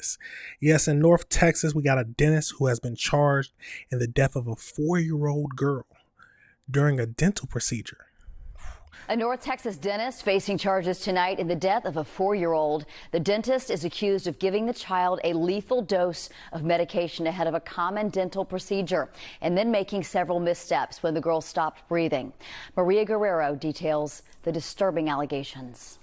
Texas. Yes, in North Texas, we got a dentist who has been charged in the death of a 4-year-old girl during a dental procedure. A North Texas dentist facing charges tonight in the death of a 4-year-old. The dentist is accused of giving the child a lethal dose of medication ahead of a common dental procedure and then making several missteps when the girl stopped breathing. Maria Guerrero details the disturbing allegations.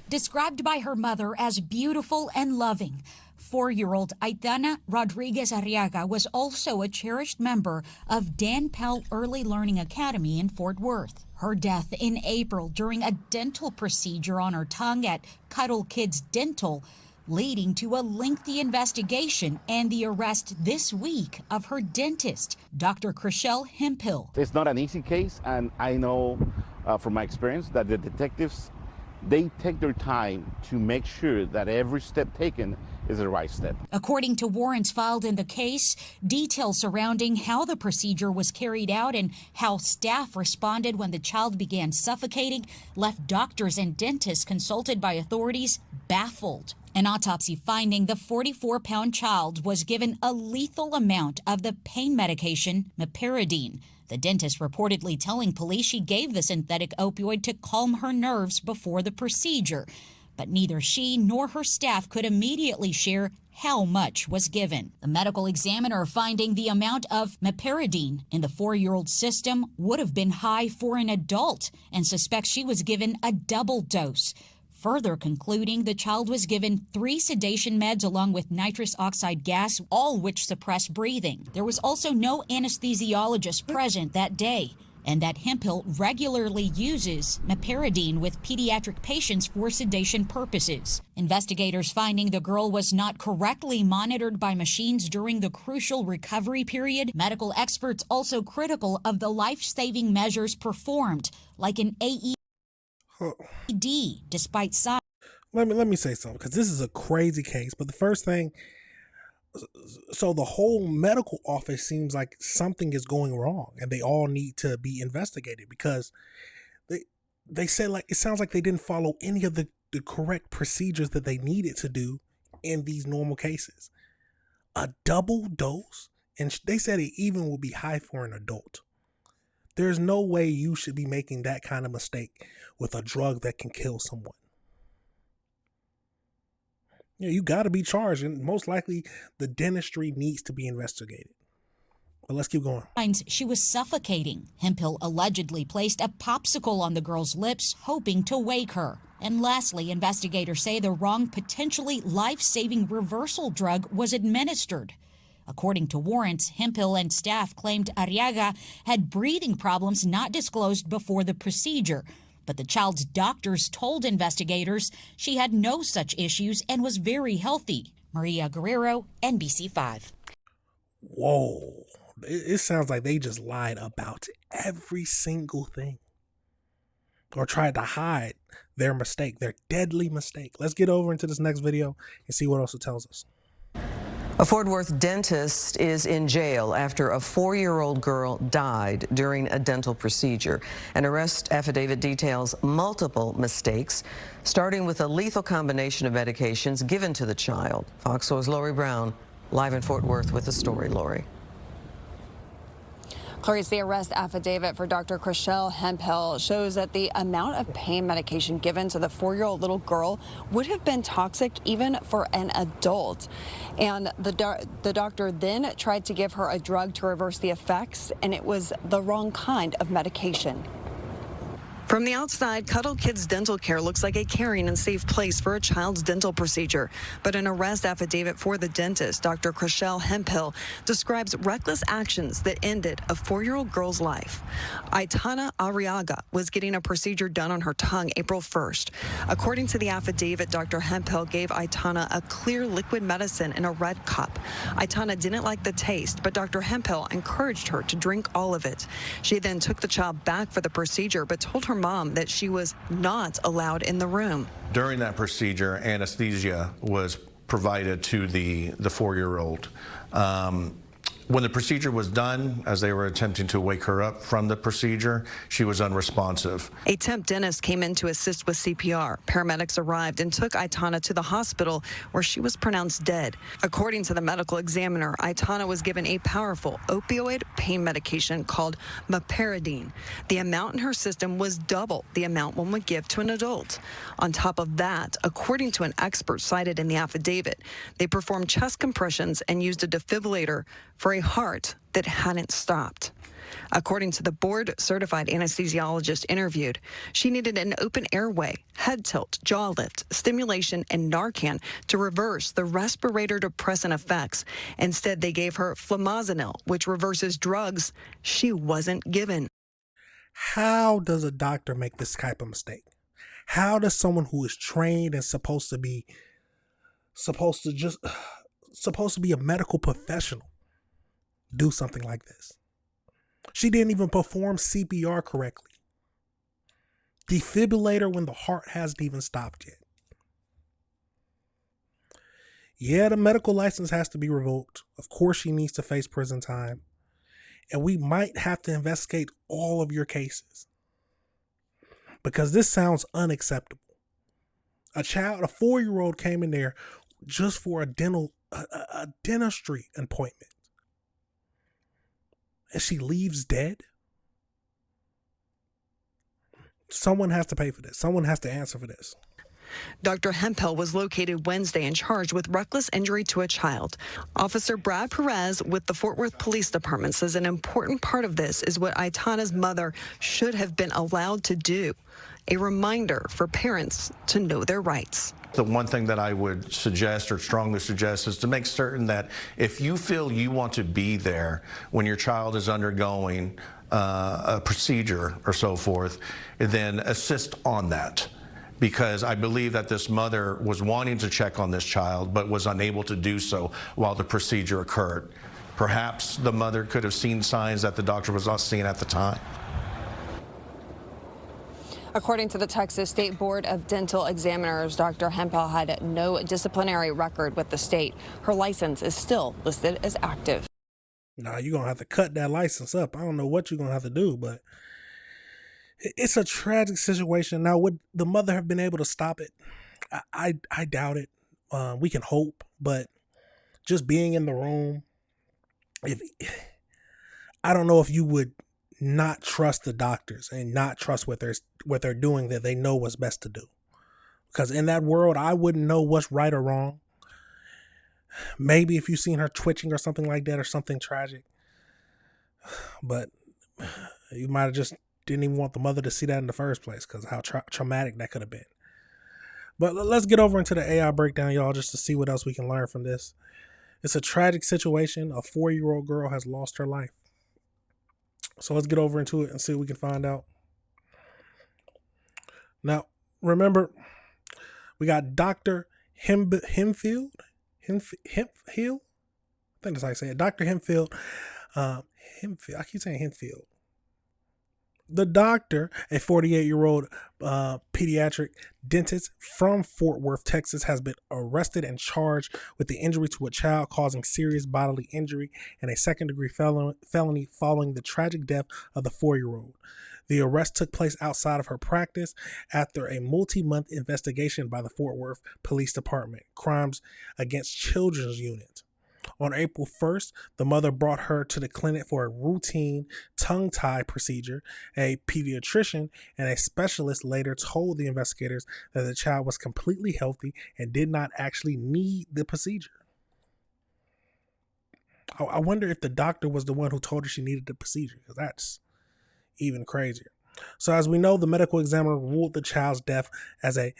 Described by her mother as beautiful and loving, 4-year-old Aitana Rodriguez Arriaga was also a cherished member of Dan Pell Early Learning Academy in Fort Worth. Her death in April during a dental procedure on her tongue at Cuddle Kids Dental, leading to a lengthy investigation and the arrest this week of her dentist, Dr. Chriselle Hemphill. It's not an easy case, and I know from my experience that the detectives, they take their time to make sure that every step taken is the right step. According to warrants filed in the case, details surrounding how the procedure was carried out and how staff responded when the child began suffocating left doctors and dentists consulted by authorities baffled. An autopsy finding the 44-pound child was given a lethal amount of the pain medication meperidine. The dentist reportedly telling police she gave the synthetic opioid to calm her nerves before the procedure. But neither she nor her staff could immediately share how much was given. The medical examiner finding the amount of meperidine in the 4-year-old's system would have been high for an adult and suspects she was given a double dose. Further concluding the child was given 3 sedation meds along with nitrous oxide gas, all which suppress breathing. There was also no anesthesiologist present that day, and that Hemphill regularly uses meperidine with pediatric patients for sedation purposes. Investigators finding the girl was not correctly monitored by machines during the crucial recovery period. Medical experts also critical of the life-saving measures performed, like an AED, despite size. Let me say something, because this is a crazy case. But the first thing, so the whole medical office seems like something is going wrong and they all need to be investigated, because they said, like, it sounds like they didn't follow any of the correct procedures that they needed to do in these normal cases. A double dose, and they said it even will be high for an adult. There's no way you should be making that kind of mistake with a drug that can kill someone. Yeah, you got to be charged, and most likely the dentistry needs to be investigated. But let's keep going. She was suffocating. Hemphill allegedly placed a popsicle on the girl's lips, hoping to wake her. And lastly, investigators say the wrong, potentially life-saving reversal drug was administered. According to warrants, Hemphill and staff claimed Arriaga had breathing problems not disclosed before the procedure. But the child's doctors told investigators she had no such issues and was very healthy. Maria Guerrero, NBC5. Whoa. It sounds like they just lied about every single thing, or tried to hide their mistake, their deadly mistake. Let's get over into this next video and see what else it tells us. A Fort Worth dentist is in jail after a 4-year-old girl died during a dental procedure. An arrest affidavit details multiple mistakes, starting with a lethal combination of medications given to the child. Fox 4's Lori Brown, live in Fort Worth with the story. Lori. Clarice, the arrest affidavit for Dr. Chriselle Hemphill shows that the amount of pain medication given to the 4-year-old little girl would have been toxic even for an adult. And the doctor then tried to give her a drug to reverse the effects, and it was the wrong kind of medication. From the outside, Cuddle Kids Dental Care looks like a caring and safe place for a child's dental procedure. But an arrest affidavit for the dentist, Dr. Chriselle Hemphill, describes reckless actions that ended a 4-year-old girl's life. Aitana Arriaga was getting a procedure done on her tongue April 1st. According to the affidavit, Dr. Hemphill gave Aitana a clear liquid medicine in a red cup. Aitana didn't like the taste, but Dr. Hemphill encouraged her to drink all of it. She then took the child back for the procedure, but told her mom that she was not allowed in the room. During that procedure, anesthesia was provided to the 4-year-old. When the procedure was done, as they were attempting to wake her up from the procedure, she was unresponsive. A temp dentist came in to assist with CPR. Paramedics arrived and took Aitana to the hospital, where she was pronounced dead. According to the medical examiner, Aitana was given a powerful opioid pain medication called meperidine. The amount in her system was double the amount one would give to an adult. On top of that, according to an expert cited in the affidavit, they performed chest compressions and used a defibrillator for a heart that hadn't stopped. According to the board-certified anesthesiologist interviewed, she needed an open airway, head tilt, jaw lift, stimulation, and Narcan to reverse the respirator depressant effects. Instead, they gave her flumazenil, which reverses drugs she wasn't given. How does a doctor make this type of mistake? How does someone who is trained and supposed to be a medical professional do something like this? She didn't even perform CPR correctly. Defibrillator when the heart hasn't even stopped yet. Yeah, the medical license has to be revoked. Of course, she needs to face prison time. And we might have to investigate all of your cases, because this sounds unacceptable. A 4-year-old came in there just for a dentistry appointment, and she leaves dead. Someone has to pay for this. Someone has to answer for this. Dr. Hemphill was located Wednesday and charged with reckless injury to a child. Officer Brad Perez with the Fort Worth Police Department says an important part of this is what Aitana's mother should have been allowed to do. A reminder for parents to know their rights. The one thing that I would suggest, or strongly suggest, is to make certain that if you feel you want to be there when your child is undergoing a procedure or so forth, then assist on that. Because I believe that this mother was wanting to check on this child, but was unable to do so while the procedure occurred. Perhaps the mother could have seen signs that the doctor was not seeing at the time. According to the Texas State Board of Dental Examiners, Dr. Hemphill had no disciplinary record with the state. Her license is still listed as active. Nah, you're going to have to cut that license up. I don't know what you're going to have to do, but it's a tragic situation. Now, would the mother have been able to stop it? I doubt it. We can hope, but just being in the room, I don't know if you would not trust the doctors and not trust what they're doing, that they know what's best to do. Because in that world, I wouldn't know what's right or wrong. Maybe if you've seen her twitching or something like that, or something tragic, but you might have just didn't even want the mother to see that in the first place, because how traumatic that could have been. But let's get over into the AI breakdown, y'all, just to see what else we can learn from this. It's a tragic situation. A 4-year-old girl has lost her life. So let's get over into it and see what we can find out. Now, remember, we got Dr. Hemphill. I think that's how I say it. Dr. Hemphill. I keep saying Hemphill. The doctor, a 48-year-old pediatric dentist from Fort Worth, Texas, has been arrested and charged with the injury to a child causing serious bodily injury and a second-degree felony following the tragic death of the 4-year-old. The arrest took place outside of her practice after a multi-month investigation by the Fort Worth Police Department Crimes Against Children's Unit. On April 1st, the mother brought her to the clinic for a routine tongue tie procedure. A pediatrician and a specialist later told the investigators that the child was completely healthy and did not actually need the procedure. I wonder if the doctor was the one who told her she needed the procedure, because that's even crazier. So as we know, the medical examiner ruled the child's death as a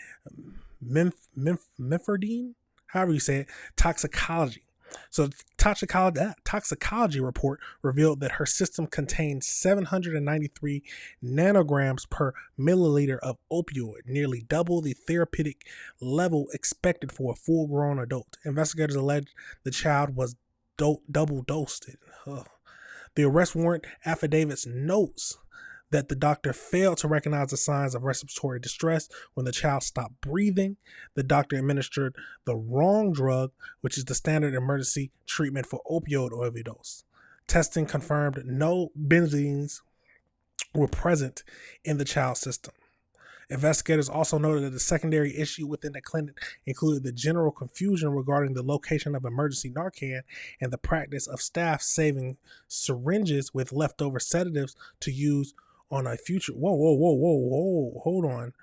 meperidine, however you say it, toxicology. So toxicology report revealed that her system contained 793 nanograms per milliliter of opioid, nearly double the therapeutic level expected for a full-grown adult. Investigators alleged the child was double dosed. The arrest warrant affidavits notes that the doctor failed to recognize the signs of respiratory distress when the child stopped breathing. The doctor administered the wrong drug, which is the standard emergency treatment for opioid overdose. Testing confirmed no benzene were present in the child system. Investigators also noted that the secondary issue within the clinic included the general confusion regarding the location of emergency Narcan and the practice of staff saving syringes with leftover sedatives to use on a future. Whoa, hold on.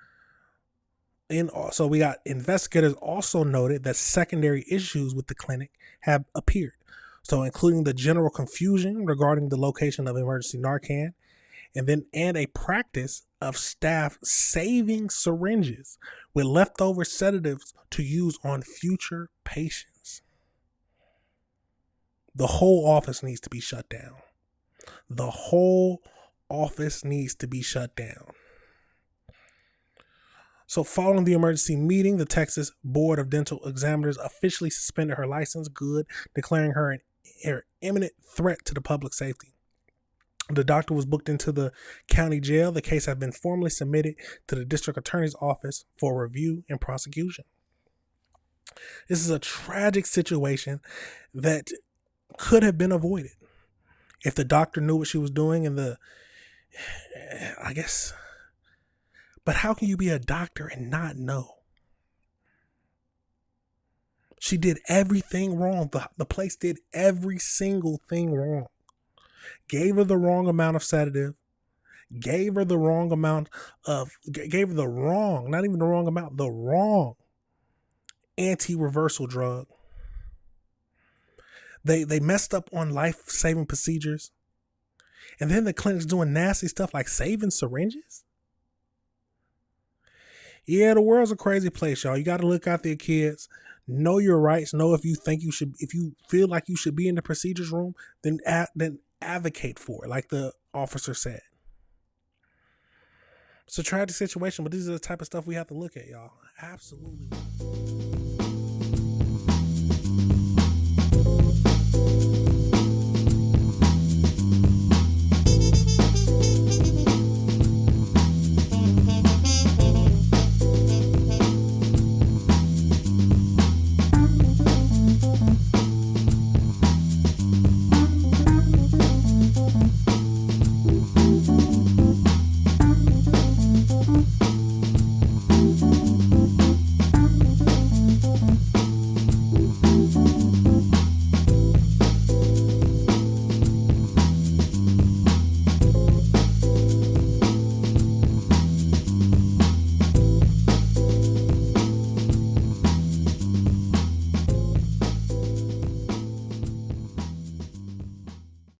So we got investigators also noted that secondary issues with the clinic have appeared. So including the general confusion regarding the location of emergency Narcan, and a practice of staff saving syringes with leftover sedatives to use on future patients. The whole office needs to be shut down. The whole office needs to be shut down. So following the emergency meeting, the Texas Board of Dental Examiners officially suspended her license, declaring her an imminent threat to the public safety. The doctor was booked into the county jail. The case has been formally submitted to the district attorney's office for review and prosecution. This is a tragic situation that could have been avoided if the doctor knew what she was doing but how can you be a doctor and not know? She did everything wrong. The place did every single thing wrong. Gave her the wrong amount of sedative, gave her the wrong anti-reversal drug. They messed up on life-saving procedures. And then the clinic's doing nasty stuff like saving syringes. Yeah, the world's a crazy place, y'all. You got to look out for your kids. Know your rights. Know if you feel like you should be in the procedures room, then advocate for it, like the officer said. It's a tragic situation, but these are the type of stuff we have to look at, y'all. Absolutely.